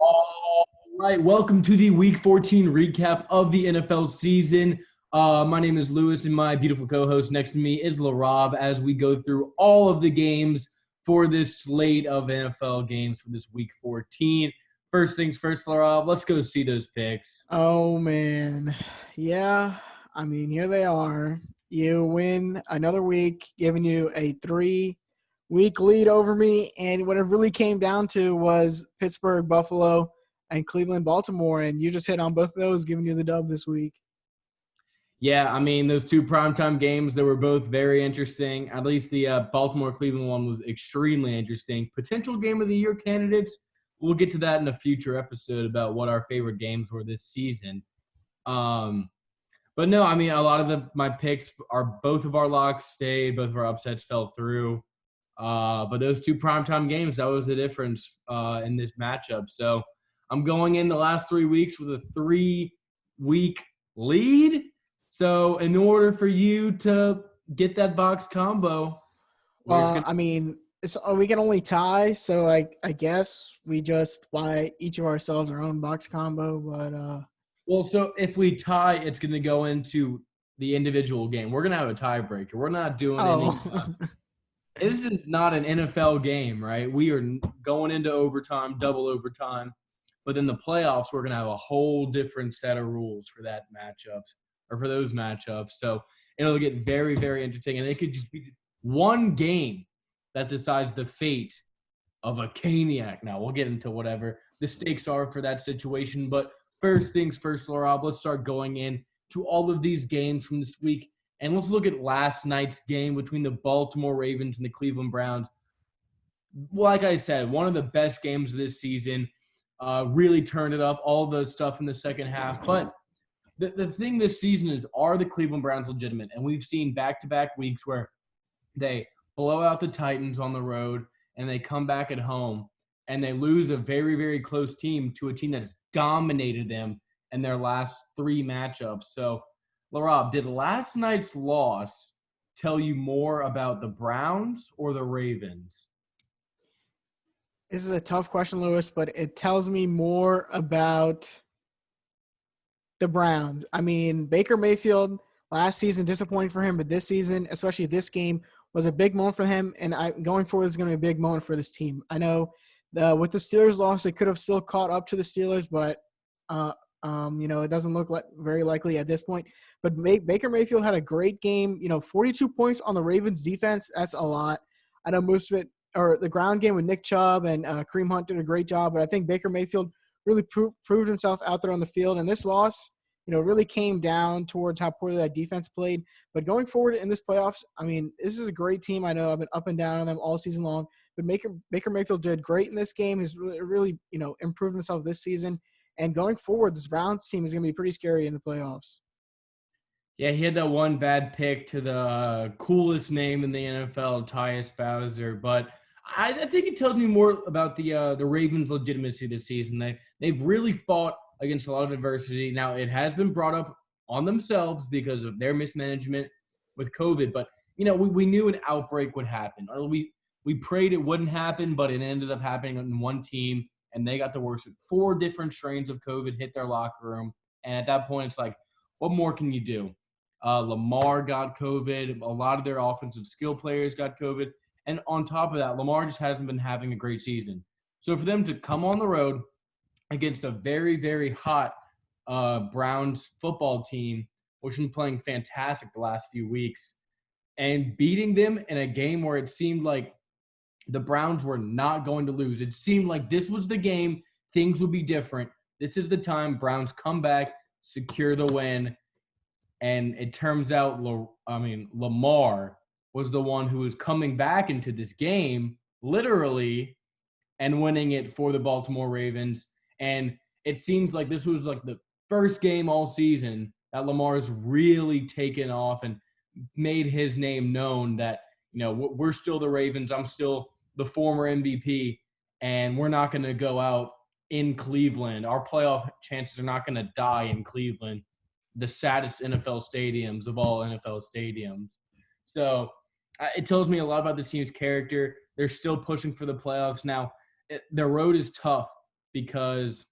All right, welcome to the Week 14 recap of the NFL season. My name is Lewis, and my beautiful co-host next to me is Laraib as we go through all of the games for this slate of NFL games for this Week 14. First things first, Laraib, let's go see those picks. Oh man. Yeah, here they are. You win another week, giving you a 3-week lead over me. And what it really came down to was Pittsburgh, Buffalo, and Cleveland, Baltimore. And you just hit on both of those, giving you the dub this week. Yeah, those two primetime games that were both very interesting. At least the Baltimore-Cleveland one was extremely interesting. Potential game of the year candidates. We'll get to that in a future episode about what our favorite games were this season. But no, a lot of my picks are both of our locks stayed, both of our upsets fell through. But those two primetime games, that was the difference in this matchup. So I'm going in the last 3 weeks with a 3-week lead. So in order for you to get that box combo, We can only tie, so I guess we just buy each of ourselves our own box combo. But well, so if we tie, it's going to go into the individual game. We're going to have a tiebreaker. We're not doing any. This is not an NFL game, right? We are going into overtime, double overtime. But in the playoffs, we're going to have a whole different set of rules for that matchups or for those matchups. So it'll get very, very interesting. And it could just be one game that decides the fate of a Caniac. Now, we'll get into whatever the stakes are for that situation. But first things first, Laraib, let's start going in to all of these games from this week. And let's look at last night's game between the Baltimore Ravens and the Cleveland Browns. Like I said, one of the best games of this season. Really turned it up, all the stuff in the second half. But the thing this season is, are the Cleveland Browns legitimate? And we've seen back-to-back weeks where they blow out the Titans on the road and they come back at home and they lose a very, very close team to a team that has dominated them in their last 3 matchups. So, Laraib, did last night's loss tell you more about the Browns or the Ravens? This is a tough question, Lewis, but it tells me more about the Browns. Baker Mayfield last season, disappointing for him, but this season, especially this game, was a big moment for him, and going forward is going to be a big moment for this team. I know with the Steelers' loss, they could have still caught up to the Steelers, but it doesn't look very likely at this point. But Baker Mayfield had a great game. 42 points on the Ravens' defense. That's a lot. I know most of it, or the ground game with Nick Chubb and Kareem Hunt did a great job, but I think Baker Mayfield really proved himself out there on the field. And this loss, really came down towards how poorly that defense played. But going forward in this playoffs, this is a great team. I know I've been up and down on them all season long, but Baker Mayfield did great in this game. He's really improved himself this season. And going forward, this Browns team is going to be pretty scary in the playoffs. Yeah, he had that one bad pick to the coolest name in the NFL, Tyus Bowser. But I think it tells me more about the Ravens' legitimacy this season. They've really fought against a lot of adversity. Now, it has been brought up on themselves because of their mismanagement with COVID. But, we knew an outbreak would happen. Or we prayed it wouldn't happen, but it ended up happening in one team, and they got the worst. 4 different strains of COVID hit their locker room. And at that point, it's like, what more can you do? Lamar got COVID. A lot of their offensive skill players got COVID. And on top of that, Lamar just hasn't been having a great season. So for them to come on the road against a very, very hot Browns football team, which has been playing fantastic the last few weeks, and beating them in a game where it seemed like the Browns were not going to lose. It seemed like this was the game. Things would be different. This is the time Browns come back, secure the win. And it turns out, Lamar was the one who was coming back into this game, literally, and winning it for the Baltimore Ravens. And it seems like this was like the first game all season that Lamar's really taken off and made his name known that, we're still the Ravens. I'm still the former MVP, and we're not going to go out in Cleveland. Our playoff chances are not going to die in Cleveland, the saddest NFL stadiums of all NFL stadiums. So it tells me a lot about the team's character. They're still pushing for the playoffs. Now, their road is tough. because,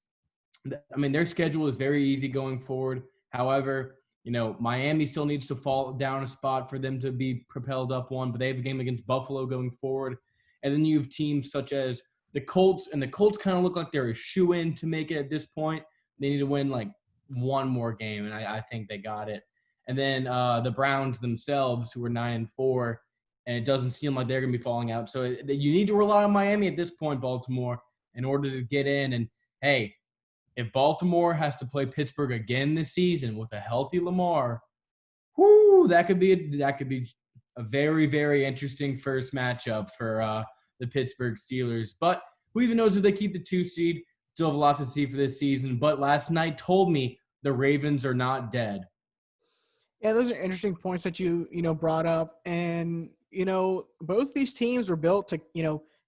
I mean, their schedule is very easy going forward. However, Miami still needs to fall down a spot for them to be propelled up one, but they have a game against Buffalo going forward. And then you have teams such as the Colts, and the Colts kind of look like they're a shoe-in to make it at this point. They need to win like one more game, and I think they got it. And then the Browns themselves, who are 9-4, and it doesn't seem like they're going to be falling out. So you need to rely on Miami at this point, Baltimore, in order to get in. And, hey, if Baltimore has to play Pittsburgh again this season with a healthy Lamar, that could be a very, very interesting first matchup for the Pittsburgh Steelers. But who even knows if they keep the 2 seed? Still have a lot to see for this season. But last night told me the Ravens are not dead. Yeah, those are interesting points that you brought up. And, both these teams were built to,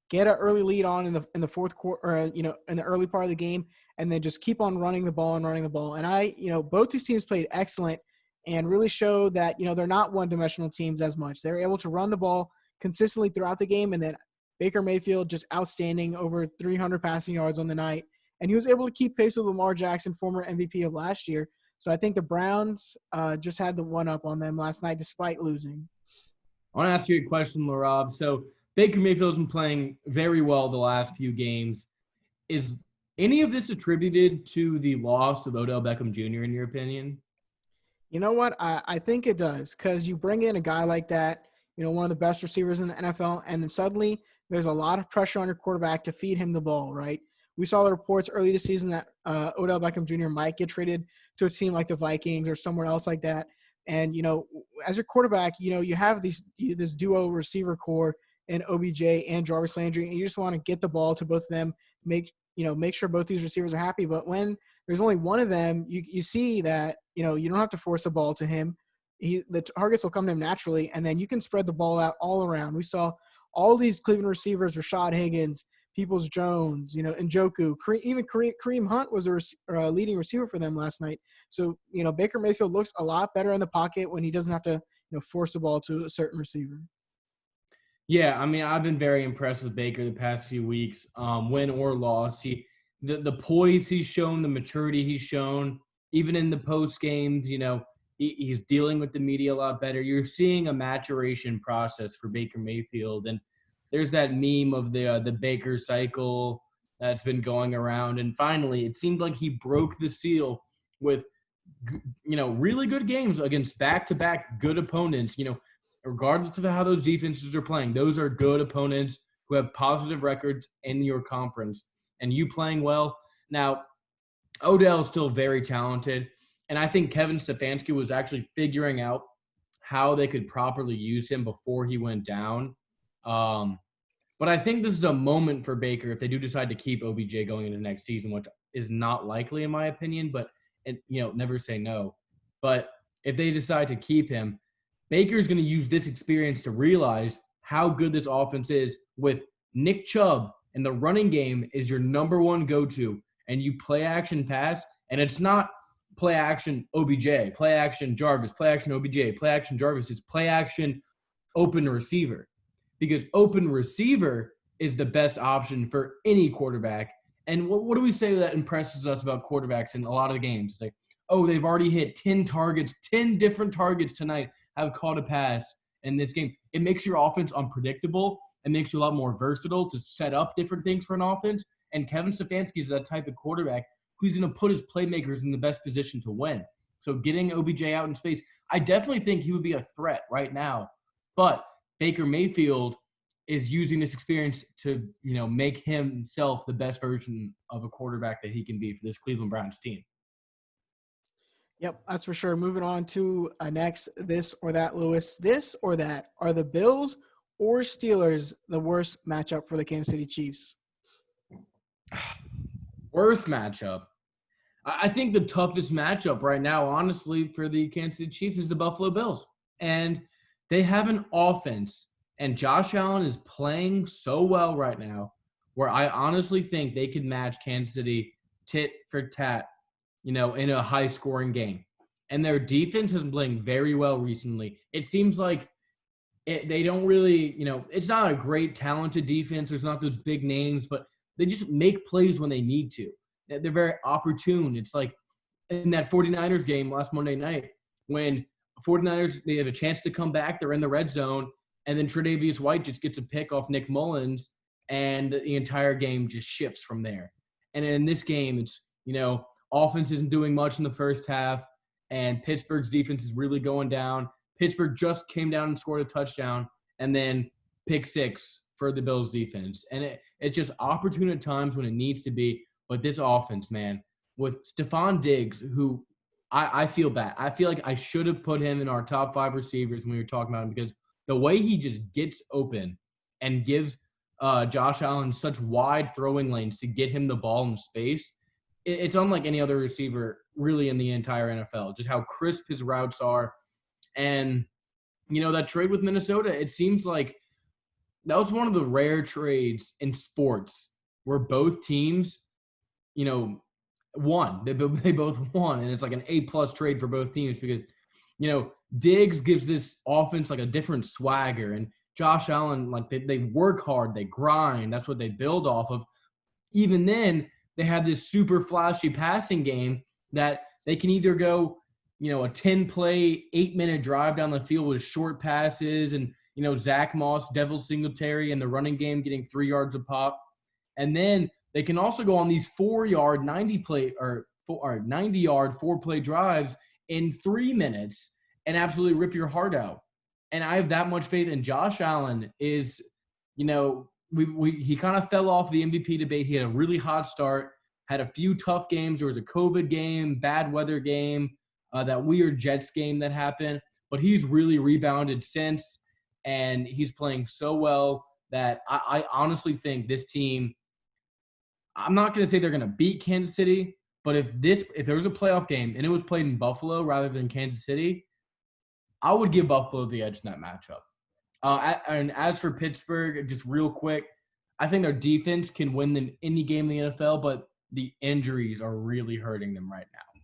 get an early lead on in the fourth quarter, or, in the early part of the game, and then just keep on running the ball. And both these teams played excellent and really showed that, they're not one-dimensional teams as much. They're able to run the ball consistently throughout the game, and then Baker Mayfield just outstanding, over 300 passing yards on the night. And he was able to keep pace with Lamar Jackson, former MVP of last year. So I think the Browns just had the one-up on them last night despite losing. I want to ask you a question, Laraib. So Baker Mayfield's been playing very well the last few games. Is any of this attributed to the loss of Odell Beckham Jr., in your opinion? You know what? I think it does, because you bring in a guy like that, one of the best receivers in the NFL, and then suddenly there's a lot of pressure on your quarterback to feed him the ball, right? We saw the reports early this season that Odell Beckham Jr. might get traded to a team like the Vikings or somewhere else like that. And, as your quarterback, you have this duo receiver core in OBJ and Jarvis Landry, and you just want to get the ball to both of them, make sure both these receivers are happy. But when there's only one of them, you see that, you don't have to force the ball to him. The targets will come to him naturally, and then you can spread the ball out all around. We saw all these Cleveland receivers, Rashad Higgins, Peoples-Jones, Njoku, even Kareem Hunt was a leading receiver for them last night. So, Baker Mayfield looks a lot better in the pocket when he doesn't have to, force the ball to a certain receiver. Yeah, I mean, I've been very impressed with Baker the past few weeks, win or loss. The poise he's shown, the maturity he's shown, even in the post games, he's dealing with the media a lot better. You're seeing a maturation process for Baker Mayfield, and there's that meme of the Baker cycle that's been going around. And finally, it seemed like he broke the seal with, really good games against back-to-back good opponents. Regardless of how those defenses are playing, those are good opponents who have positive records in your conference. And you playing well. Now, Odell is still very talented. And I think Kevin Stefanski was actually figuring out how they could properly use him before he went down. But I think this is a moment for Baker if they do decide to keep OBJ going into next season, which is not likely in my opinion, but never say no. But if they decide to keep him, Baker's going to use this experience to realize how good this offense is with Nick Chubb, and the running game is your number one go-to, and you play action pass, and it's not play action OBJ, play action Jarvis, play action OBJ, play action Jarvis. It's play action open receiver, because open receiver is the best option for any quarterback. And what do we say that impresses us about quarterbacks in a lot of the games? It's like, oh, they've already hit 10 targets, 10 different targets tonight, have caught a pass in this game. It makes your offense unpredictable. It makes you a lot more versatile to set up different things for an offense. And Kevin Stefanski is that type of quarterback who's going to put his playmakers in the best position to win. So getting OBJ out in space, I definitely think he would be a threat right now. But Baker Mayfield is using this experience to, make himself the best version of a quarterback that he can be for this Cleveland Browns team. Yep, that's for sure. Moving on to next, this or that, Lewis. This or that, are the Bills or Steelers the worst matchup for the Kansas City Chiefs? Worst matchup. I think the toughest matchup right now, honestly, for the Kansas City Chiefs is the Buffalo Bills. And they have an offense, and Josh Allen is playing so well right now, where I honestly think they could match Kansas City tit for tat, in a high-scoring game. And their defense has been playing very well recently. It seems like they don't really, it's not a great talented defense. There's not those big names, but they just make plays when they need to. They're very opportune. It's like in that 49ers game last Monday night when 49ers, they have a chance to come back. They're in the red zone. And then Tre'Davious White just gets a pick off Nick Mullins, and the entire game just shifts from there. And in this game, it's, offense isn't doing much in the first half, and Pittsburgh's defense is really going down. Pittsburgh just came down and scored a touchdown, and then pick six for the Bills defense. And it's just opportune at times when it needs to be. But this offense, man, with Stephon Diggs, who I feel bad. I feel like I should have put him in our top 5 receivers when we were talking about him, because the way he just gets open and gives Josh Allen such wide throwing lanes to get him the ball in space, it's unlike any other receiver really in the entire NFL, just how crisp his routes are. And, that trade with Minnesota, it seems like that was one of the rare trades in sports where both teams, won. They both won, and it's like an A+ trade for both teams because, Diggs gives this offense like a different swagger, and Josh Allen, like they work hard, they grind. That's what they build off of. Even then, they have this super flashy passing game that they can either go, a 10-play, 8-minute drive down the field with short passes and, Zach Moss, Devil Singletary, and the running game getting 3 yards a pop. And then they can also go on these 4-yard, 90-yard, 4-play drives in 3 minutes and absolutely rip your heart out. And I have that much faith in Josh Allen. Is, he kind of fell off the MVP debate. He had a really hot start, had a few tough games. There was a COVID game, bad weather game, that weird Jets game that happened. But he's really rebounded since, and he's playing so well that I honestly think this team, I'm not going to say they're going to beat Kansas City, but if there was a playoff game and it was played in Buffalo rather than Kansas City, I would give Buffalo the edge in that matchup. And as for Pittsburgh, just real quick, I think their defense can win them any game in the NFL, but the injuries are really hurting them right now.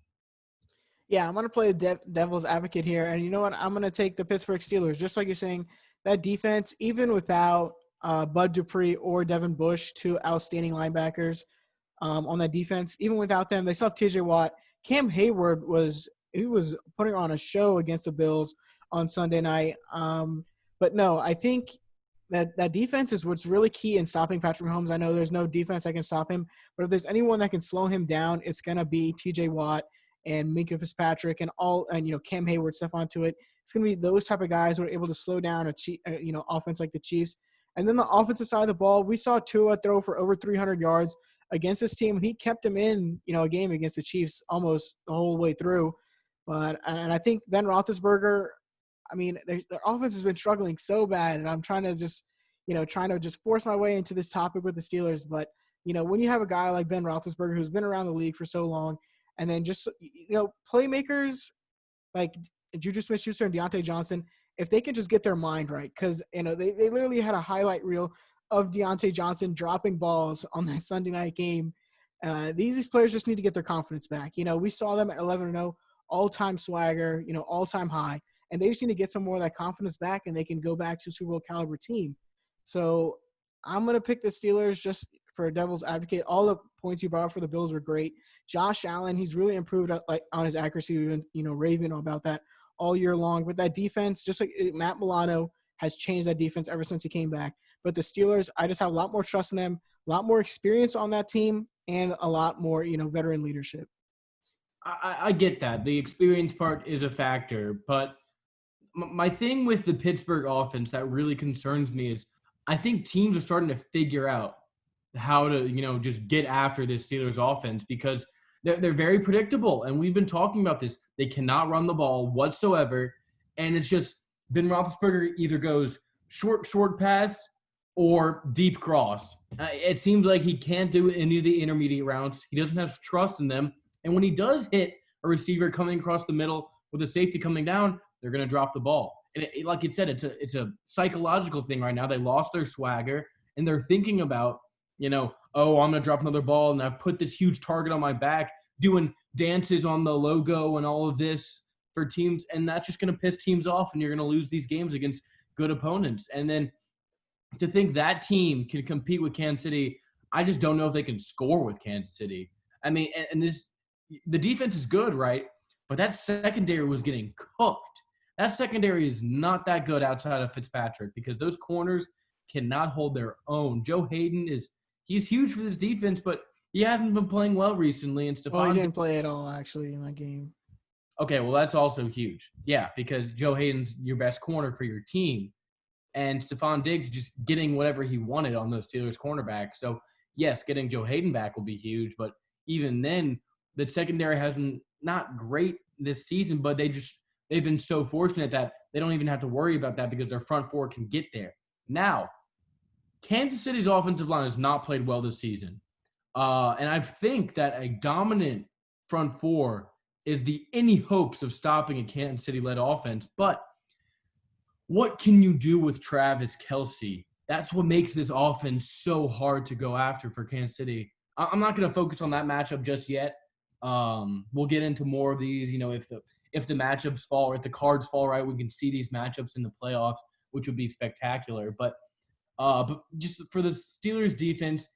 Yeah, I'm going to play the devil's advocate here. And you know what? I'm going to take the Pittsburgh Steelers. Just like you're saying, that defense, even without Bud Dupree or Devin Bush, 2 outstanding linebackers on that defense, even without them, they still have TJ Watt. Cam Hayward was putting on a show against the Bills on Sunday night. But no, I think that defense is what's really key in stopping Patrick Mahomes. I know there's no defense that can stop him, but if there's anyone that can slow him down, it's going to be TJ Watt and Minkah Fitzpatrick and Cam Hayward, Stephon Tuitt. It's going to be those type of guys who are able to slow down a offense like the Chiefs. And then the offensive side of the ball, we saw Tua throw for over 300 yards against this team. He kept him in, a game against the Chiefs almost the whole way through. And I think Ben Roethlisberger, their offense has been struggling so bad, and I'm trying to just force my way into this topic with the Steelers. But, when you have a guy like Ben Roethlisberger who's been around the league for so long, and then just, playmakers like Juju Smith-Schuster and Deontay Johnson, if they can just get their mind right, because, they literally had a highlight reel of Deontay Johnson dropping balls on that Sunday night game. These players just need to get their confidence back. We saw them at 11-0, all-time swagger, all-time high. And they just need to get some more of that confidence back, and they can go back to a Super Bowl caliber team. So I'm going to pick the Steelers just for a devil's advocate. All the points you brought up for the Bills were great. Josh Allen, he's really improved on his accuracy. We've been, raving about that all year long. With that defense, just like Matt Milano has changed that defense ever since he came back. But the Steelers, I just have a lot more trust in them, a lot more experience on that team, and a lot more, veteran leadership. I get that. The experience part is a factor, but my thing with the Pittsburgh offense that really concerns me is I think teams are starting to figure out how to, just get after this Steelers offense because they're very predictable. And we've been talking about this. They cannot run the ball whatsoever. And it's just Ben Roethlisberger either goes short pass or deep cross. It seems like he can't do any of the intermediate routes. He doesn't have trust in them. And when he does hit a receiver coming across the middle with a safety coming down, they're going to drop the ball. And like you said, it's a psychological thing right now. They lost their swagger, and they're thinking about, I'm going to drop another ball, and I put this huge target on my back, doing dances on the logo and all of this for teams, and that's just going to piss teams off, and you're going to lose these games against good opponents. And then to think that team can compete with Kansas City, I just don't know if they can score with Kansas City. I mean, and the defense is good, right? But that secondary was getting cooked. That secondary is not that good outside of Fitzpatrick because those corners cannot hold their own. Joe Hayden he's huge for this defense, but he hasn't been playing well recently. And Well, he Stephon didn't play at all, actually, in that game. Okay, well, that's also huge. Yeah, because Joe Hayden's your best corner for your team. And Stephon Diggs just getting whatever he wanted on those Steelers cornerbacks. So, yes, getting Joe Hayden back will be huge. But even then, the secondary has been not great this season, but they've been so fortunate that they don't even have to worry about that because their front four can get there. Now, Kansas City's offensive line has not played well this season. And I think that a dominant front four is the any hopes of stopping a Kansas City-led offense. But what can you do with Travis Kelce? That's what makes this offense so hard to go after for Kansas City. I'm not going to focus on that matchup just yet. We'll get into more of these. If the matchups fall, or if the cards fall right, we can see these matchups in the playoffs, which would be spectacular. But just for the Steelers defense,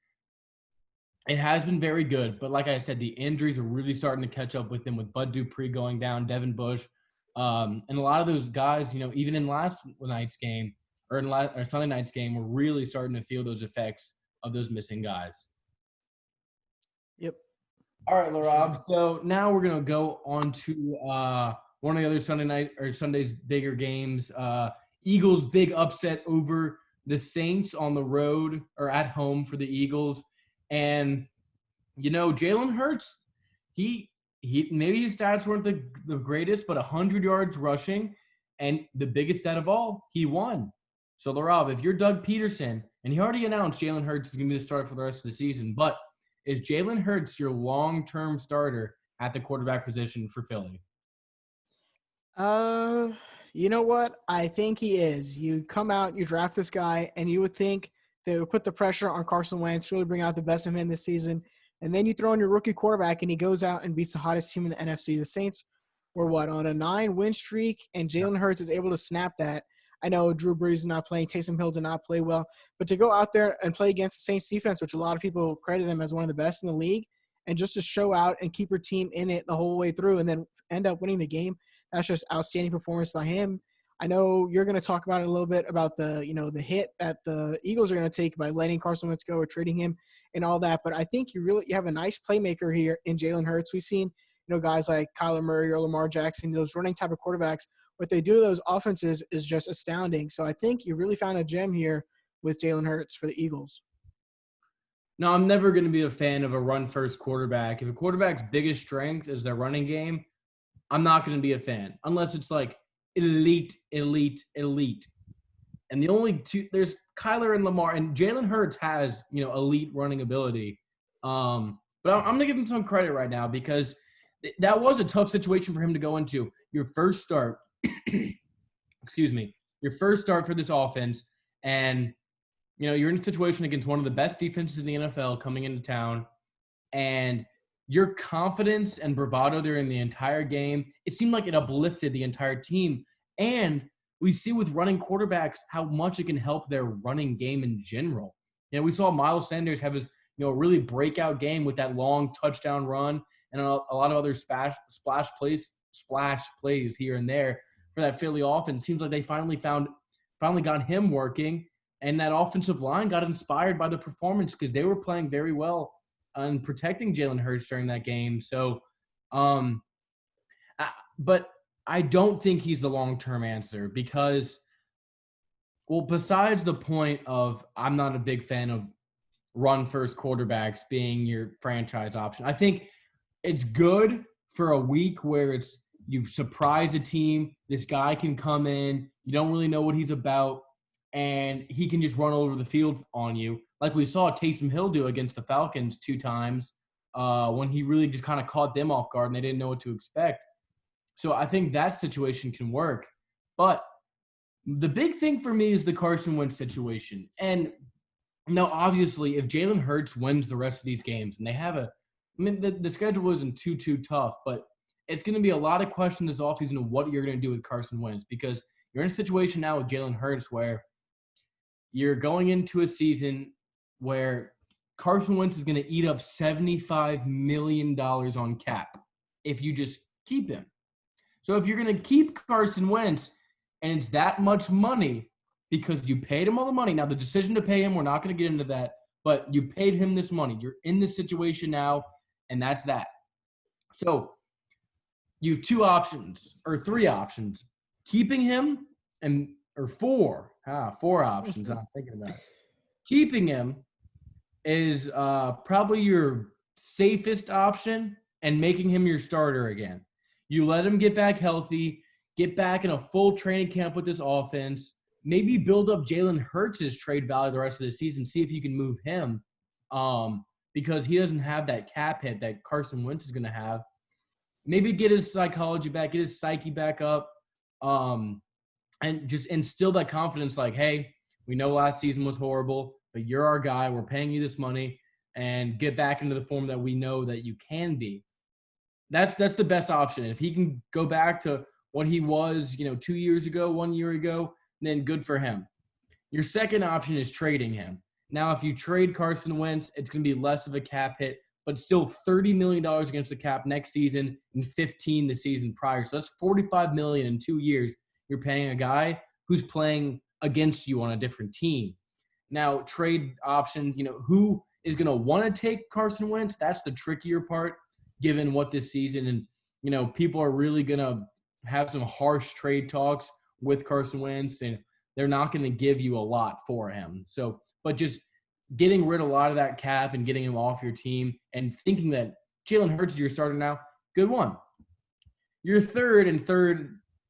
it has been very good. But like I said, the injuries are really starting to catch up with them, with Bud Dupree going down, Devin Bush. And a lot of those guys, even in last night's game or Sunday night's game, we're really starting to feel those effects of those missing guys. Yep. All right, Laraib. So now we're going to go on to one of the other Sunday's bigger games. Eagles' big upset over the Saints on the road or at home for the Eagles. And, Jalen Hurts, he maybe his stats weren't the greatest, but 100 yards rushing, and the biggest stat of all, he won. So, Laraib, if you're Doug Peterson, and he already announced Jalen Hurts is going to be the starter for the rest of the season, but is Jalen Hurts your long-term starter at the quarterback position for Philly? You know what? I think he is. You come out, you draft this guy, and you would think they would put the pressure on Carson Wentz, really bring out the best of him this season. And then you throw in your rookie quarterback, and he goes out and beats the hottest team in the NFC. The Saints were on a 9-win streak, and Jalen Hurts is able to snap that. I know Drew Brees is not playing. Taysom Hill did not play well. But to go out there and play against the Saints defense, which a lot of people credit them as one of the best in the league, and just to show out and keep your team in it the whole way through and then end up winning the game, that's just outstanding performance by him. I know you're going to talk about it a little bit about the hit that the Eagles are going to take by letting Carson Wentz go or trading him and all that. But I think you have a nice playmaker here in Jalen Hurts. We've seen, guys like Kyler Murray or Lamar Jackson, those running type of quarterbacks. What they do to those offenses is just astounding. So I think you really found a gem here with Jalen Hurts for the Eagles. No, I'm never going to be a fan of a run-first quarterback. If a quarterback's biggest strength is their running game, I'm not going to be a fan unless it's like elite. And the only two, there's Kyler and Lamar, and Jalen Hurts has, elite running ability. But I'm going to give him some credit right now because that was a tough situation for him to go into. Your first start, your first start for this offense, and, you're in a situation against one of the best defenses in the NFL coming into town, and your confidence and bravado during the entire game, it seemed like it uplifted the entire team. And we see with running quarterbacks how much it can help their running game in general. We saw Miles Sanders have his, really breakout game with that long touchdown run and a lot of other splash plays here and there for that Philly offense. It seems like they finally got him working, and that offensive line got inspired by the performance because they were playing very well and protecting Jalen Hurts during that game. So, but I don't think he's the long-term answer because, well, besides the point of I'm not a big fan of run-first quarterbacks being your franchise option, I think it's good for a week where you surprise a team. This guy can come in. You don't really know what he's about, and he can just run all over the field on you. Like we saw Taysom Hill do against the Falcons 2 times when he really just kind of caught them off guard and they didn't know what to expect. So I think that situation can work. But the big thing for me is the Carson Wentz situation. And now, obviously, if Jalen Hurts wins the rest of these games, and they have the schedule isn't too tough, but it's going to be a lot of questions this offseason of what you're going to do with Carson Wentz because you're in a situation now with Jalen Hurts where you're going into a season where Carson Wentz is going to eat up $75 million on cap if you just keep him. So if you're going to keep Carson Wentz and it's that much money because you paid him all the money. Now, the decision to pay him, we're not going to get into that, but you paid him this money. You're in this situation now, and that's that. So you have two options or three options. Keeping him or four options I'm thinking about. Keeping him is probably your safest option and making him your starter again. You let him get back healthy, get back in a full training camp with this offense, maybe build up Jalen Hurts' trade value the rest of the season, see if you can move him because he doesn't have that cap hit that Carson Wentz is going to have. Maybe get his psychology back, get his psyche back up, and just instill that confidence like, hey, we know last season was horrible, but you're our guy. We're paying you this money, and get back into the form that we know that you can be. That's the best option. If he can go back to what he was, 2 years ago, 1 year ago, then good for him. Your second option is trading him. Now, if you trade Carson Wentz, it's going to be less of a cap hit, but still $30 million against the cap next season and $15 the season prior. So that's $45 million in 2 years. You're paying a guy who's playing against you on a different team. Now, trade options, who is going to want to take Carson Wentz? That's the trickier part, given what this season and, people are really going to have some harsh trade talks with Carson Wentz, and they're not going to give you a lot for him. So, but just getting rid of a lot of that cap and getting him off your team and thinking that Jalen Hurts is your starter now, good one. Your third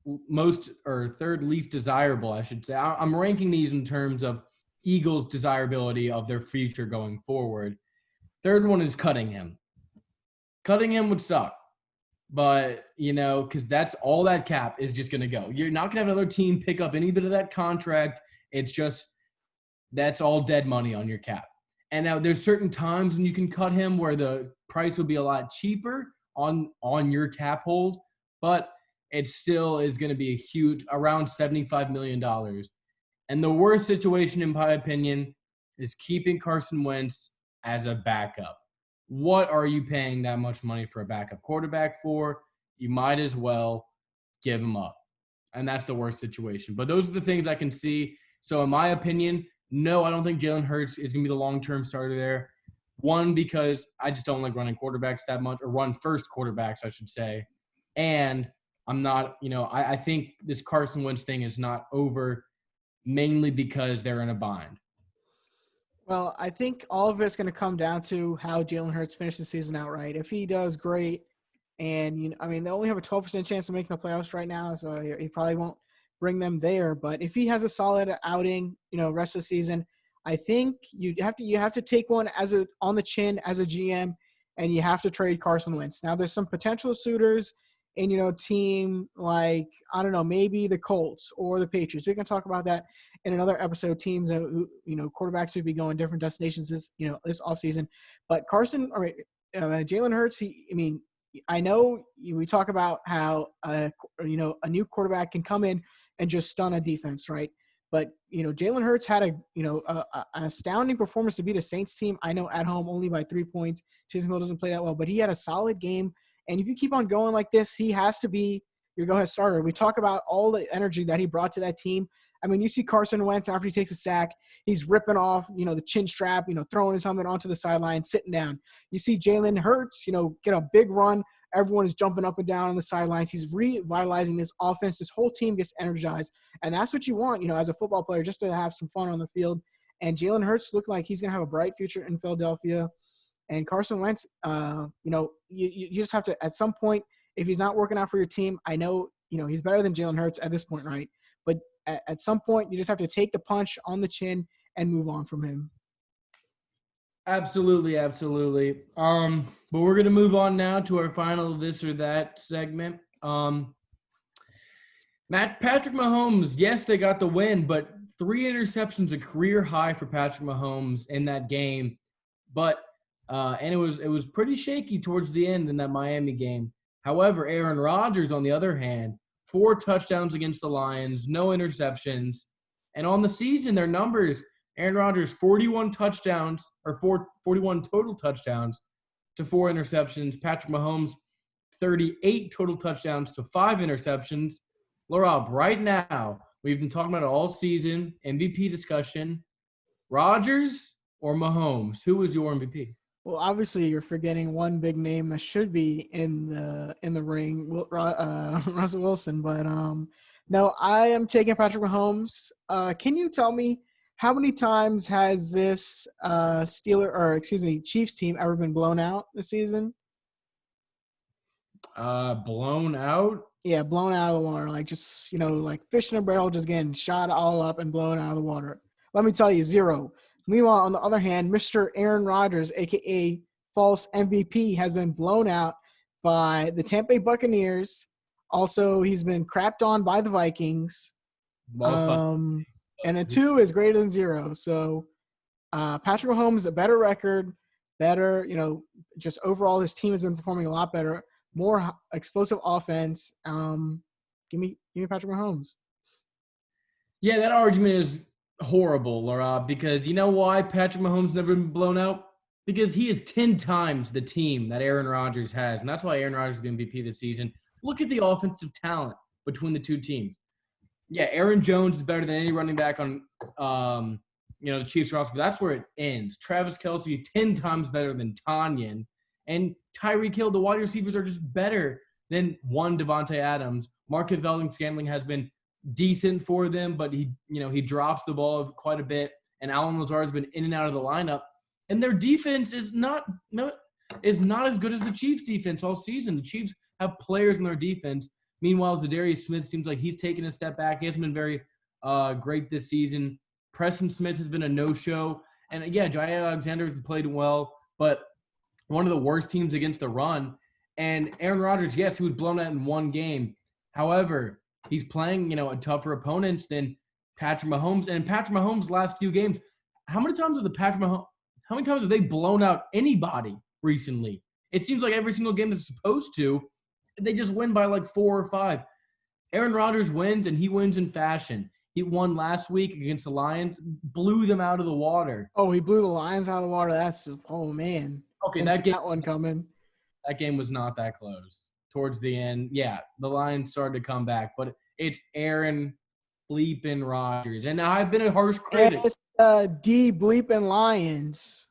least desirable, I should say. I'm ranking these in terms of Eagles' desirability of their future going forward. Third one is cutting him. Cutting him would suck. But, because that's all that cap is just going to go. You're not going to have another team pick up any bit of that contract. It's just that's all dead money on your cap. And now there's certain times when you can cut him where the price will be a lot cheaper on your cap hold, but it still is going to be a huge, around $75 million. And the worst situation, in my opinion, is keeping Carson Wentz as a backup. What are you paying that much money for a backup quarterback for? You might as well give him up. And that's the worst situation. But those are the things I can see. So in my opinion, no, I don't think Jalen Hurts is going to be the long-term starter there. One, because I just don't like running quarterbacks that much, or run first quarterbacks, I should say. And I'm not, I think this Carson Wentz thing is not over, mainly because they're in a bind. Well, I think all of it's going to come down to how Jalen Hurts finishes the season out, right? If he does great, and they only have a 12% chance of making the playoffs right now, so he probably won't bring them there. But if he has a solid outing, rest of the season, I think you have to take one on the chin as a GM, and you have to trade Carson Wentz. Now, there's some potential suitors in team like, I don't know, maybe the Colts or the Patriots. We can talk about that in another episode. Teams who quarterbacks would be going different destinations this offseason. But Jalen Hurts, I know we talk about how a new quarterback can come in and just stun a defense, right? But Jalen Hurts had an astounding performance to beat a Saints team. I know at home only by 3 points. Taysom Hill doesn't play that well, but he had a solid game. And if you keep on going like this, he has to be your go-ahead starter. We talk about all the energy that he brought to that team. You see Carson Wentz after he takes a sack, he's ripping off, the chin strap, throwing his helmet onto the sideline, sitting down. You see Jalen Hurts, get a big run. Everyone is jumping up and down on the sidelines. He's revitalizing this offense. This whole team gets energized. And that's what you want, as a football player, just to have some fun on the field. And Jalen Hurts looked like he's going to have a bright future in Philadelphia. And Carson Wentz, you just have to, at some point, if he's not working out for your team, I know, he's better than Jalen Hurts at this point, right? But at some point, you just have to take the punch on the chin and move on from him. Absolutely. But we're going to move on now to our final this or that segment. Patrick Mahomes, yes, they got the win, but 3 interceptions, a career high for Patrick Mahomes in that game. But and it was pretty shaky towards the end in that Miami game. However, Aaron Rodgers, on the other hand, 4 touchdowns against the Lions, no interceptions. And on the season, their numbers, Aaron Rodgers, 41 touchdowns or 41 total touchdowns to 4 interceptions. Patrick Mahomes, 38 total touchdowns to 5 interceptions. Laraib, right now, we've been talking about it all season, MVP discussion. Rodgers or Mahomes? Who is your MVP? Well, obviously, you're forgetting one big name that should be in the ring, Russell Wilson. But no, I am taking Patrick Mahomes. Can you tell me how many times has this Chiefs team ever been blown out this season? Blown out? Yeah, blown out of the water. Like just, like fish in a barrel, just getting shot all up and blown out of the water. Let me tell you, 0. Meanwhile, on the other hand, Mr. Aaron Rodgers, a.k.a. false MVP, has been blown out by the Tampa Bay Buccaneers. Also, he's been crapped on by the Vikings. And a 2 is greater than 0. So Patrick Mahomes, a better record, better, just overall his team has been performing a lot better, more explosive offense. Give me Patrick Mahomes. Yeah, that argument is horrible, Laura, because you know why Patrick Mahomes never been blown out? Because he is 10 times the team that Aaron Rodgers has, and that's why Aaron Rodgers is the MVP this season. Look at the offensive talent between the two teams. Yeah, Aaron Jones is better than any running back on the Chiefs roster, but that's where it ends. Travis Kelce, 10 times better than Tanyan. And Tyreek Hill, the wide receivers are just better than one Devontae Adams. Marcus Valdes-Scantling has been decent for them, but he drops the ball quite a bit. And Allen Lazard has been in and out of the lineup. And their defense is not as good as the Chiefs' defense all season. The Chiefs have players in their defense. Meanwhile, Zadarius Smith seems like he's taken a step back. He hasn't been very great this season. Preston Smith has been a no-show. And, yeah, Jair Alexander has played well, but one of the worst teams against the run. And Aaron Rodgers, yes, he was blown out in one game. However, he's playing, a tougher opponents than Patrick Mahomes. And in Patrick Mahomes' last few games, how many times have they blown out anybody recently? It seems like every single game that's supposed to, they just win by like 4 or 5. Aaron Rodgers wins, and he wins in fashion. He won last week against the Lions, blew them out of the water. Oh, he blew the Lions out of the water. Man. Okay, that one coming. That game was not that close. Towards the end, yeah, the Lions started to come back, but it's Aaron bleeping Rodgers, and I've been a harsh critic. It's D bleeping Lions.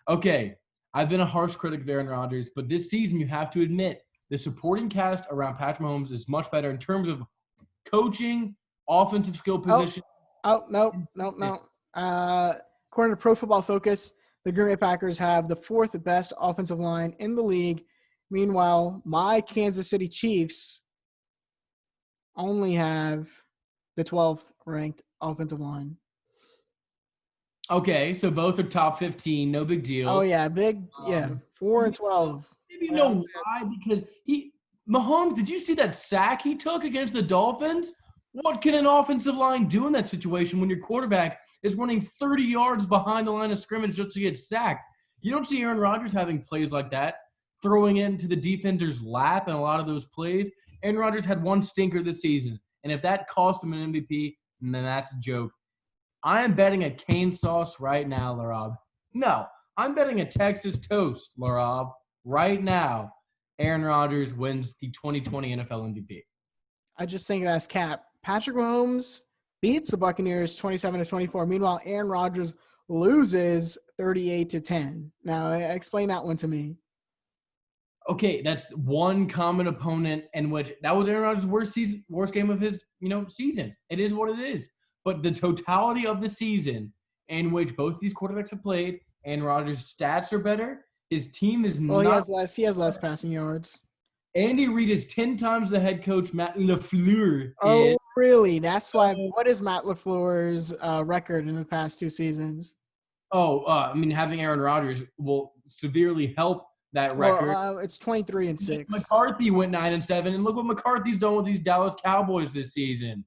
Okay, I've been a harsh critic of Aaron Rodgers, but this season you have to admit the supporting cast around Patrick Mahomes is much better in terms of coaching, offensive skill position. No. According to Pro Football Focus, the Green Bay Packers have the 4th best offensive line in the league. Meanwhile, my Kansas City Chiefs only have the 12th ranked offensive line. Okay, so both are top 15, no big deal. Oh yeah, 4 and 12. Maybe you know why? Because Mahomes, did you see that sack he took against the Dolphins? What can an offensive line do in that situation when your quarterback is running 30 yards behind the line of scrimmage just to get sacked? You don't see Aaron Rodgers having plays like that, throwing it into the defender's lap in a lot of those plays. Aaron Rodgers had one stinker this season, and if that cost him an MVP, then that's a joke. I am betting a cane sauce right now, Laraib. No, I'm betting a Texas toast, Laraib. Right now, Aaron Rodgers wins the 2020 NFL MVP. I just think that's cap. Patrick Mahomes beats the Buccaneers 27-24. Meanwhile, Aaron Rodgers loses 38-10. Now, explain that one to me. Okay, that's one common opponent in which that was Aaron Rodgers' worst game of his, season. It is what it is. But the totality of the season in which both these quarterbacks have played, and Rodgers' stats are better. His team is he has less passing yards. Andy Reid is 10 times the head coach Matt LaFleur. Oh, really? That's why. What is Matt LaFleur's record in the past 2 seasons? Having Aaron Rodgers will severely help that record. Well, it's 23-6. McCarthy went 9-7, and look what McCarthy's done with these Dallas Cowboys this season.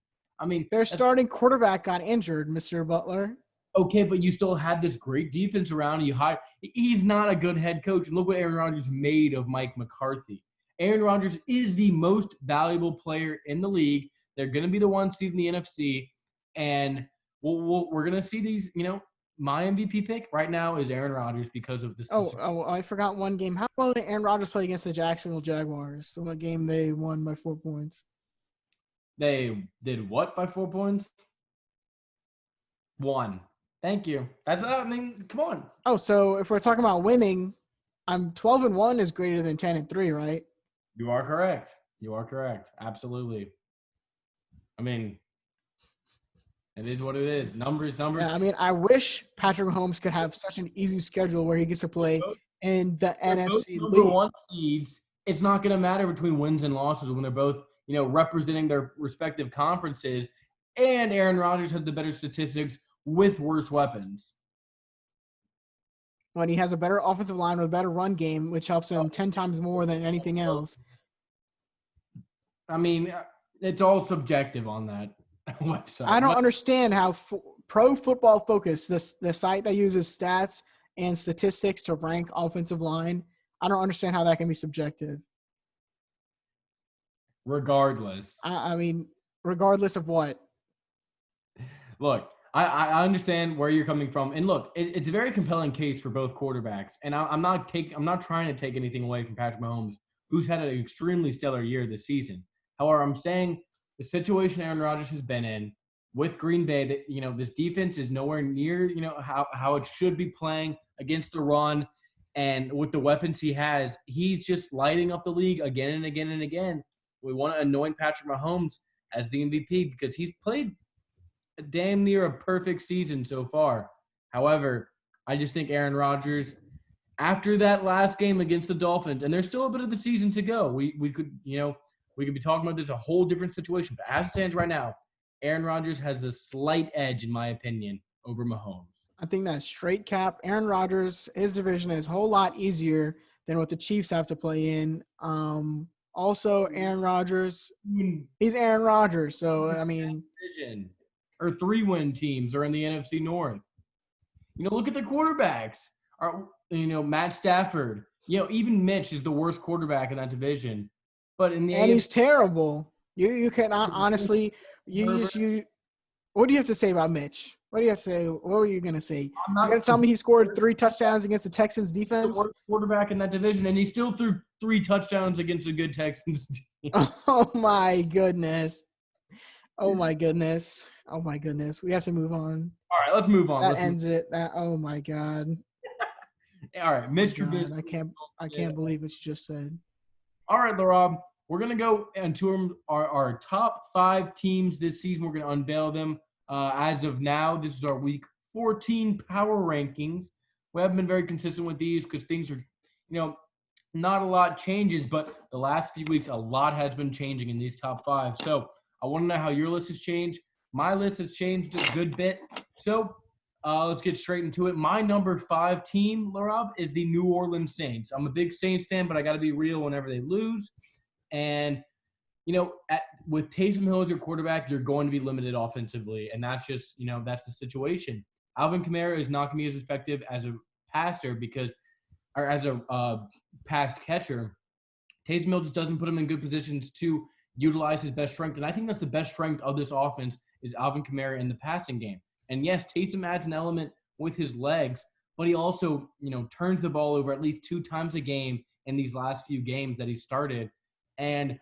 Their starting quarterback got injured, Mr. Butler. Okay, but you still had this great defense around you. He's not a good head coach. And look what Aaron Rodgers made of Mike McCarthy. Aaron Rodgers is the most valuable player in the league. They're going to be the 1 seed in the NFC. And we're gonna see these. My MVP pick right now is Aaron Rodgers because of this. I forgot one game. How well did Aaron Rodgers play against the Jacksonville Jaguars? So what game they won by 4 points? They did what by 4 points? 1. Thank you. Come on. Oh, so if we're talking about winning, I'm 12-1 is greater than 10-3, right? You are correct. Absolutely. I mean, it is what it is. Numbers. Yeah, I mean, I wish Patrick Mahomes could have such an easy schedule where he gets to play in the NFC number league. 1 seeds. It's not going to matter between wins and losses when they're both, representing their respective conferences. And Aaron Rodgers has the better statistics with worse weapons. When he has a better offensive line with a better run game, which helps him 10 times more than anything else. I mean, it's all subjective on that website. I don't understand how Pro Football Focus, the site that uses stats and statistics to rank offensive line, I don't understand how that can be subjective. Regardless. I mean, regardless of what. Look, I understand where you're coming from, and look, it's a very compelling case for both quarterbacks. And I'm not trying to take anything away from Patrick Mahomes, who's had an extremely stellar year this season. However, I'm saying the situation Aaron Rodgers has been in with Green Bay, that this defense is nowhere near how it should be playing against the run, and with the weapons he has, he's just lighting up the league again and again and again. We want to anoint Patrick Mahomes as the MVP because he's played damn near a perfect season so far. However, I just think Aaron Rodgers, after that last game against the Dolphins, and there's still a bit of the season to go. We could be talking about this a whole different situation. But as it stands right now, Aaron Rodgers has the slight edge, in my opinion, over Mahomes. I think that's straight cap. Aaron Rodgers, his division is a whole lot easier than what the Chiefs have to play in. Also, Aaron Rodgers, he's Aaron Rodgers. So, I mean – or 3-win teams are in the NFC North. Look at the quarterbacks. Matt Stafford. Even Mitch is the worst quarterback in that division. But in the and he's terrible. You cannot honestly. What do you have to say about Mitch? What do you have to say? What were you gonna say? You're gonna tell me he scored 3 touchdowns against the Texans defense? The worst quarterback in that division, and he still threw 3 touchdowns against a good Texans team. Oh my goodness. Oh my goodness. We have to move on. All right, let's move on. That ends it. Oh my God. All right, Mr. Trubisky. I can't believe what you just said. All right, Laraib. We're gonna go into our top 5 teams this season. We're gonna unveil them as of now. This is our Week 14 power rankings. We haven't been very consistent with these because things are, not a lot changes. But the last few weeks, a lot has been changing in these top 5. So I want to know how your list has changed. My list has changed a good bit. So let's get straight into it. My number 5 team, Laraib, is the New Orleans Saints. I'm a big Saints fan, but I got to be real whenever they lose. And, with Taysom Hill as your quarterback, you're going to be limited offensively. And that's just, that's the situation. Alvin Kamara is not going to be as effective as a passer or as a pass catcher. Taysom Hill just doesn't put him in good positions to utilize his best strength. And I think that's the best strength of this offense is Alvin Kamara in the passing game. And yes, Taysom adds an element with his legs, but he also, turns the ball over at least 2 times a game in these last few games that he started. And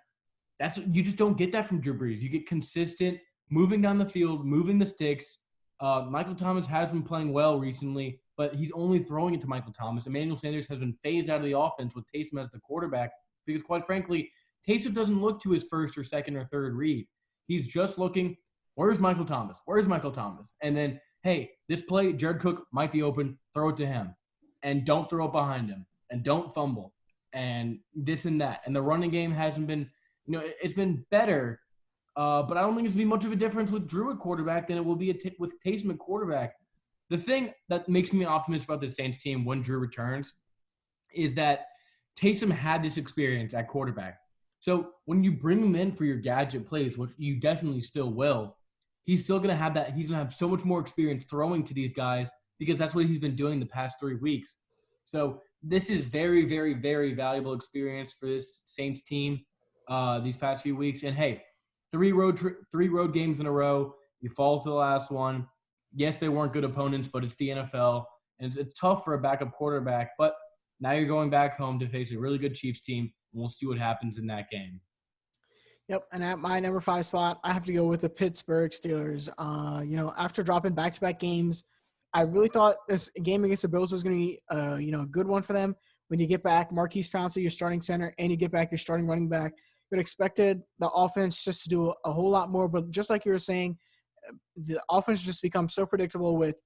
you just don't get that from Drew Brees. You get consistent moving down the field, moving the sticks. Michael Thomas has been playing well recently, but he's only throwing it to Michael Thomas. Emmanuel Sanders has been phased out of the offense with Taysom as the quarterback because, quite frankly, Taysom doesn't look to his first or second or third read. He's just looking, where's Michael Thomas? Where's Michael Thomas? And then, hey, this play, Jared Cook might be open. Throw it to him. And don't throw it behind him. And don't fumble. And this and that. And the running game hasn't been, it's been better. But I don't think it's going to be much of a difference with Drew at quarterback than it will be with Taysom at quarterback. The thing that makes me optimistic about the Saints team when Drew returns is that Taysom had this experience at quarterback. So when you bring him in for your gadget plays, which you definitely still will, he's still going to have that. He's going to have so much more experience throwing to these guys because that's what he's been doing the past 3 weeks. So this is very, very, very valuable experience for this Saints team these past few weeks. And, hey, 3 road games in a row. You fall to the last one. Yes, they weren't good opponents, but it's the NFL, and it's tough for a backup quarterback. But now you're going back home to face a really good Chiefs team, and we'll see what happens in that game. Yep, and at my number 5 spot, I have to go with the Pittsburgh Steelers. After dropping back-to-back games, I really thought this game against the Bills was going to be, a good one for them. When you get back Marquise Pouncey, your starting center, and you get back your starting running back, you expected the offense just to do a whole lot more. But just like you were saying, the offense just becomes so predictable with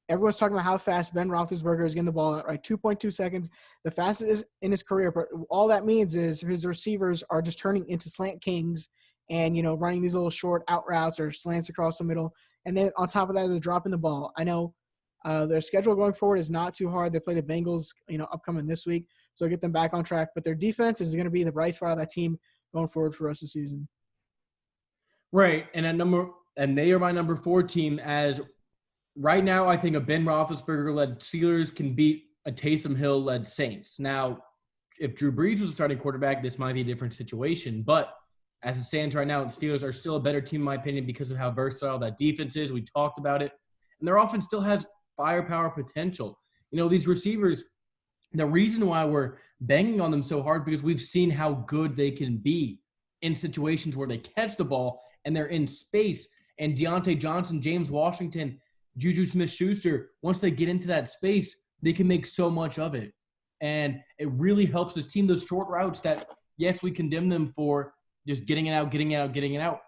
everyone's talking about how fast Ben Roethlisberger is getting the ball out, right? 2.2 seconds, the fastest in his career. But all that means is his receivers are just turning into slant kings and, running these little short out routes or slants across the middle. And then on top of that, they're dropping the ball. I know their schedule going forward is not too hard. They play the Bengals, upcoming this week. So get them back on track. But their defense is going to be the bright spot of that team going forward for the rest of the season. Right. And they are my number 4 team as right now, I think a Ben Roethlisberger-led Steelers can beat a Taysom Hill-led Saints. Now, if Drew Brees was a starting quarterback, this might be a different situation. But as it stands right now, the Steelers are still a better team, in my opinion, because of how versatile that defense is. We talked about it. And their offense still has firepower potential. These receivers, the reason why we're banging on them so hard because we've seen how good they can be in situations where they catch the ball and they're in space. And Deontay Johnson, James Washington, Juju Smith-Schuster, once they get into that space, they can make so much of it. And it really helps this team, those short routes that, yes, we condemn them for just getting it out.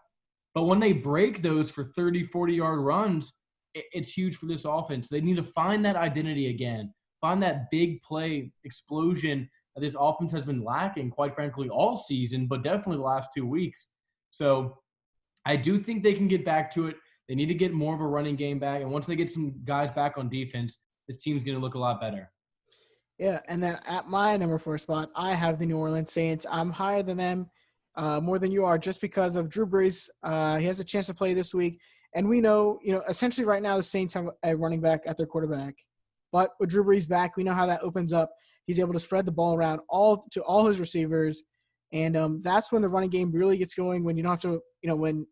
But when they break those for 30, 40-yard runs, it's huge for this offense. They need to find that identity again, find that big play explosion that this offense has been lacking, quite frankly, all season, but definitely the last 2 weeks. So I do think they can get back to it. They need to get more of a running game back. And once they get some guys back on defense, this team's going to look a lot better. Yeah, and then at my number 4 spot, I have the New Orleans Saints. I'm higher than them, more than you are, just because of Drew Brees. He has a chance to play this week. And we know, essentially right now the Saints have a running back at their quarterback. But with Drew Brees back, we know how that opens up. He's able to spread the ball around to all his receivers. And that's when the running game really gets going, when you don't have to, when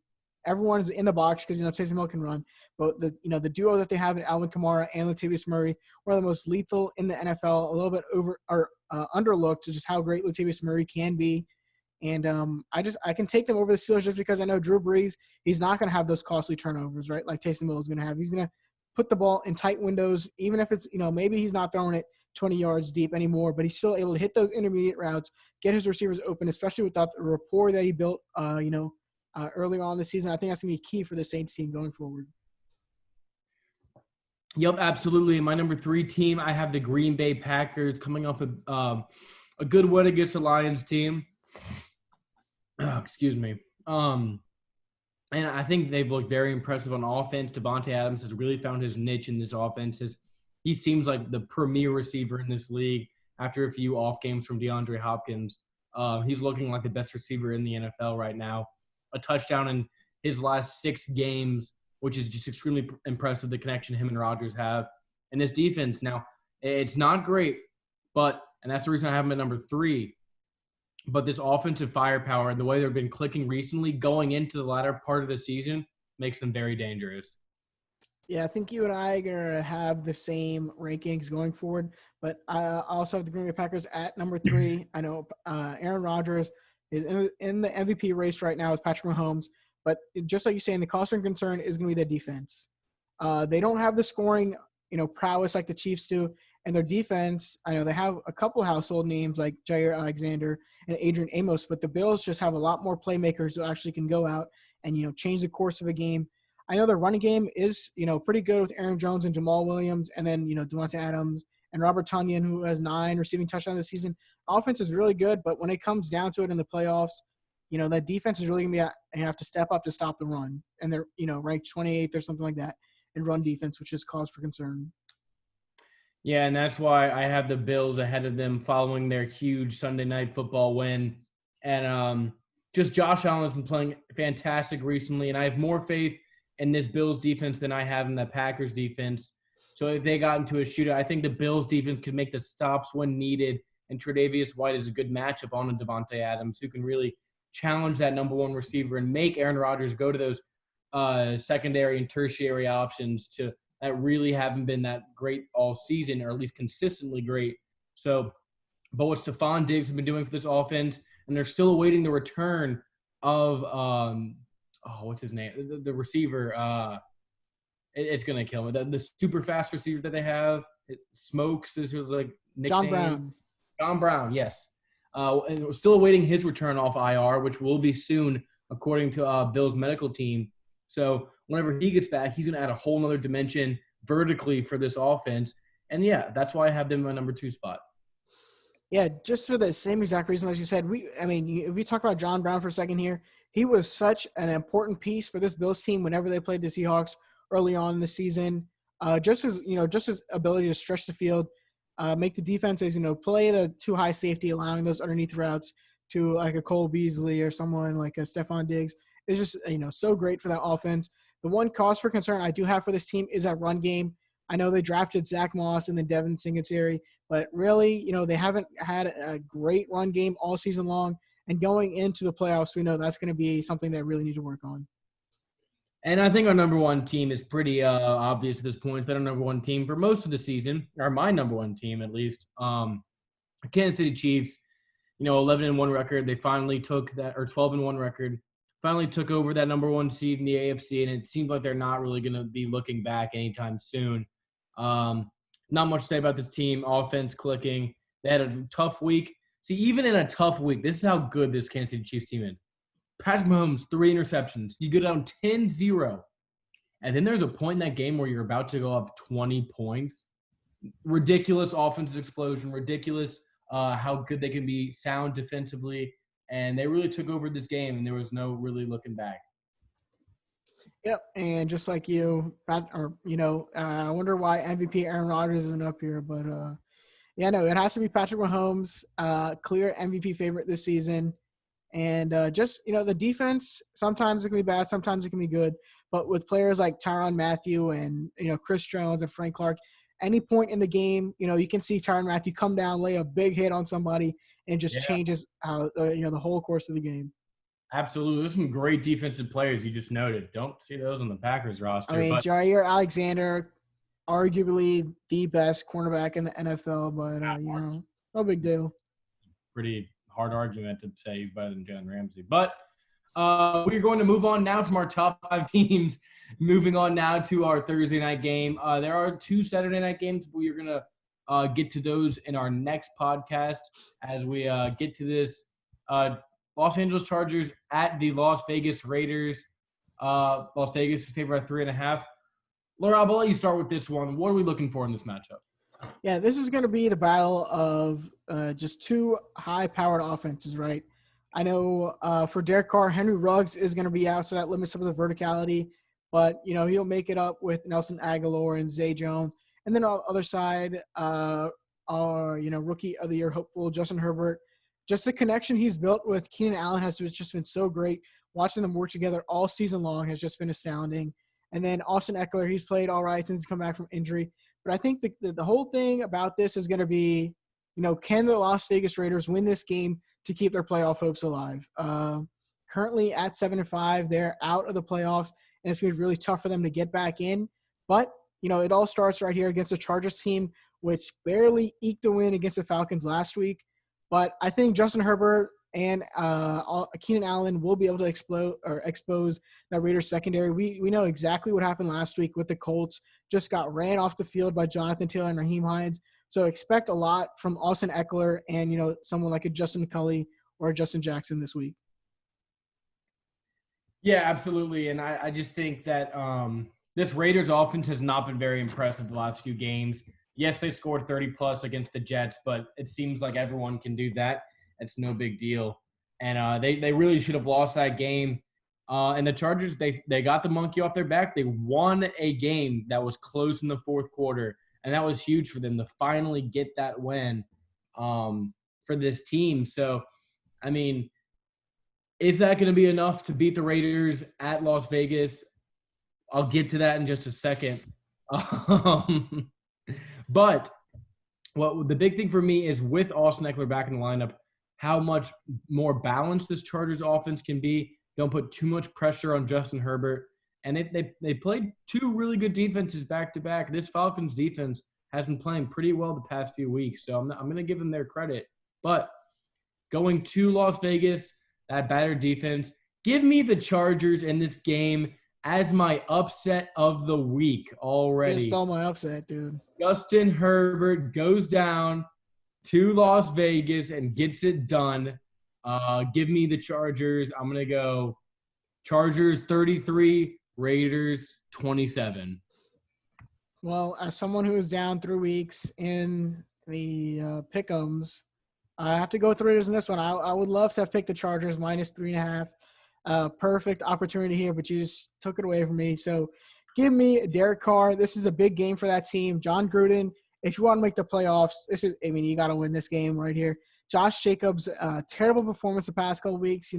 everyone's in the box because, Taysom Hill can run. But, the duo that they have in Alvin Kamara and Latavius Murray, one of the most lethal in the NFL, a little bit underlooked to just how great Latavius Murray can be. And I can take them over the Steelers just because I know Drew Brees, he's not going to have those costly turnovers, right, like Taysom Hill is going to have. He's going to put the ball in tight windows, even if it's, maybe he's not throwing it 20 yards deep anymore, but he's still able to hit those intermediate routes, get his receivers open, especially without the rapport that he built, early on in the season. I think that's going to be key for the Saints team going forward. Yep, absolutely. In my number 3 team, I have the Green Bay Packers coming off a good win against the Lions team. Excuse me. And I think they've looked very impressive on offense. Devontae Adams has really found his niche in this offense. He seems like the premier receiver in this league after a few off games from DeAndre Hopkins. He's looking like the best receiver in the NFL right now. A touchdown in his last 6 games, which is just extremely impressive, the connection him and Rodgers have. And this defense, now, it's not great, and that's the reason I have him at number 3. But this offensive firepower and the way they've been clicking recently going into the latter part of the season makes them very dangerous. Yeah, I think you and I are going to have the same rankings going forward. But I also have the Green Bay Packers at number 3. I know Aaron Rodgers is in the MVP race right now with Patrick Mahomes. But just like you say, the constant concern is going to be the defense. They don't have the scoring, prowess like the Chiefs do. And their defense, I know they have a couple household names like Jair Alexander and Adrian Amos, but the Bills just have a lot more playmakers who actually can go out and, change the course of a game. I know their running game is, pretty good with Aaron Jones and Jamal Williams and then, Devontae Adams and Robert Tonyan, who has 9 receiving touchdowns this season. Offense is really good, but when it comes down to it in the playoffs, that defense is really going to be – have to step up to stop the run. And they're, ranked 28th or something like that in run defense, which is cause for concern. Yeah, and that's why I have the Bills ahead of them following their huge Sunday Night Football win. And just Josh Allen has been playing fantastic recently, and I have more faith in this Bills defense than I have in the Packers defense. So if they got into a shootout, I think the Bills defense could make the stops when needed, and Tre'Davious White is a good matchup on the Devontae Adams, who can really challenge that number 1 receiver and make Aaron Rodgers go to those secondary and tertiary options that really haven't been that great all season, or at least consistently great. So, but what Stephon Diggs has been doing for this offense, and they're still awaiting the return of what's his name? The receiver. It's gonna kill me. The super fast receiver that they have, Smokes is his like nickname. John Brown. John Brown, yes. And we're still awaiting his return off IR, which will be soon, according to Bill's medical team. So whenever he gets back, he's gonna add a whole nother dimension vertically for this offense. And yeah, that's why I have them in my number 2 spot. Yeah, just for the same exact reason as you said. If we talk about John Brown for a second here, he was such an important piece for this Bills team whenever they played the Seahawks early on in the season. Just his ability to stretch the field, make the defenses, play the too high safety, allowing those underneath routes to like a Cole Beasley or someone like a Stephon Diggs is just, so great for that offense. The one cause for concern I do have for this team is that run game. I know they drafted Zach Moss and then Devin Singletary, but really, they haven't had a great run game all season long. And going into the playoffs, we know that's going to be something they really need to work on. And I think our number 1 team is pretty obvious at this point. It's been our number 1 team for most of the season, or my number 1 team at least. Kansas City Chiefs, 11-1 record. They finally took that, or 12-1 record. Finally took over that number 1 seed in the AFC, and it seems like they're not really going to be looking back anytime soon. Not much to say about this team. Offense clicking. They had a tough week. See, even in a tough week, this is how good this Kansas City Chiefs team is. Patrick Mahomes, 3 interceptions. You go down 10-0. And then there's a point in that game where you're about to go up 20 points. Ridiculous offensive explosion. Ridiculous how good they can be sound defensively. And they really took over this game, and there was no really looking back. Yep, and just like you, I wonder why MVP Aaron Rodgers isn't up here. But, it has to be Patrick Mahomes, clear MVP favorite this season. And the defense, sometimes it can be bad, sometimes it can be good. But with players like Tyrann Mathieu and, Chris Jones and Frank Clark, any point in the game, you can see Tyrann Mathieu come down, lay a big hit on somebody, and just changes how, the whole course of the game. Absolutely. There's some great defensive players you just noted. Don't see those on the Packers roster. Jair Alexander, arguably the best cornerback in the NFL, but, no big deal. Pretty hard argument to say he's better than Jalen Ramsey. But we're going to move on now from our top 5 teams, moving on now to our Thursday night game. There are 2 Saturday night games. We're going to get to those in our next podcast as we get to this Los Angeles Chargers at the Las Vegas Raiders. Las Vegas is favored by 3.5. Laraib, I'll let you start with this one. What are we looking for in this matchup? Yeah, this is going to be the battle of just 2 high-powered offenses, right? I know for Derek Carr, Henry Ruggs is going to be out, so that limits some of the verticality. But, he'll make it up with Nelson Aguilar and Zay Jones. And then on the other side, rookie of the year hopeful Justin Herbert. Just the connection he's built with Keenan Allen has just been so great. Watching them work together all season long has just been astounding. And then Austin Eckler, he's played all right since he's come back from injury. But I think the whole thing about this is going to be, can the Las Vegas Raiders win this game to keep their playoff hopes alive? Currently at 7-5, they're out of the playoffs, and it's going to be really tough for them to get back in. But, it all starts right here against the Chargers team, which barely eked a win against the Falcons last week. But I think Justin Herbert and Keenan Allen will be able to expose that Raiders secondary. We know exactly what happened last week with the Colts. Just got ran off the field by Jonathan Taylor and Raheem Hines. So expect a lot from Austin Eckler and, someone like a Justin Cully or a Justin Jackson this week. Yeah, absolutely. And I just think that this Raiders offense has not been very impressive the last few games. Yes, they scored 30-plus against the Jets, but it seems like everyone can do that. It's no big deal. And they really should have lost that game. And the Chargers, they got the monkey off their back. They won a game that was close in the fourth quarter, and that was huge for them to finally get that win for this team. So, I mean, is that going to be enough to beat the Raiders at Las Vegas? I'll get to that in just a second. But the big thing for me is with Austin Eckler back in the lineup, how much more balanced this Chargers offense can be. Don't put too much pressure on Justin Herbert. And they played two really good defenses back to back. This Falcons defense has been playing pretty well the past few weeks, so I'm going to give them their credit. But going to Las Vegas, that battered defense, give me the Chargers in this game as my upset of the week already. You stole my upset, dude. Justin Herbert goes down to Las Vegas and gets it done. Give me the Chargers. I'm going to go Chargers 33, Raiders 27. Well, as someone who is down 3 weeks in the pick'ems, I have to go with the Raiders in this one. I would love to have picked the Chargers minus 3.5. Perfect opportunity here, but you just took it away from me. So give me Derek Carr. This is a big game for that team. John Gruden, if you want to make the playoffs, you got to win this game right here. Josh Jacobs, terrible performance the past couple weeks.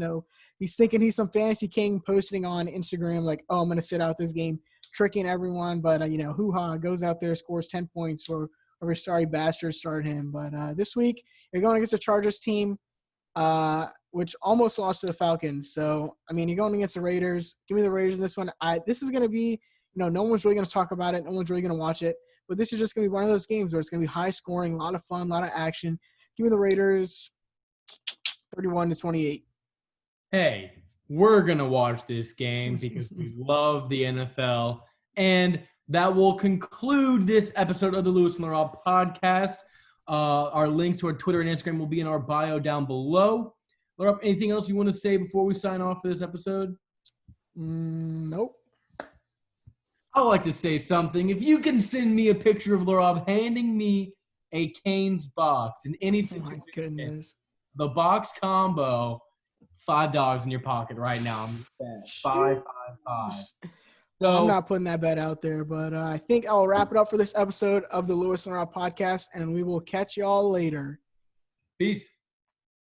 He's thinking he's some fantasy king, posting on Instagram like, oh, I'm going to sit out this game, tricking everyone. But, hoo-ha, goes out there, scores 10 points for whoever sorry bastards started him. But this week, you're going against the Chargers team, which almost lost to the Falcons. So, you're going against the Raiders. Give me the Raiders in this one. This is going to be, no one's really going to talk about it. No one's really going to watch it. But this is just going to be one of those games where it's going to be high scoring, a lot of fun, a lot of action. Give me the Raiders 31-28. Hey, we're going to watch this game because we love the NFL. And that will conclude this episode of the Lewis and Laraib podcast. Our links to our Twitter and Instagram will be in our bio down below. Laraib, anything else you want to say before we sign off for this episode? Nope. I would like to say something. If you can send me a picture of Laraib handing me a Cane's box in any situation, my goodness. The box combo, $5 in your pocket right now. I'm just saying. 5. So I'm not putting that bet out there, but I think I'll wrap it up for this episode of the Lewis and Laraib podcast, and we will catch y'all later. Peace.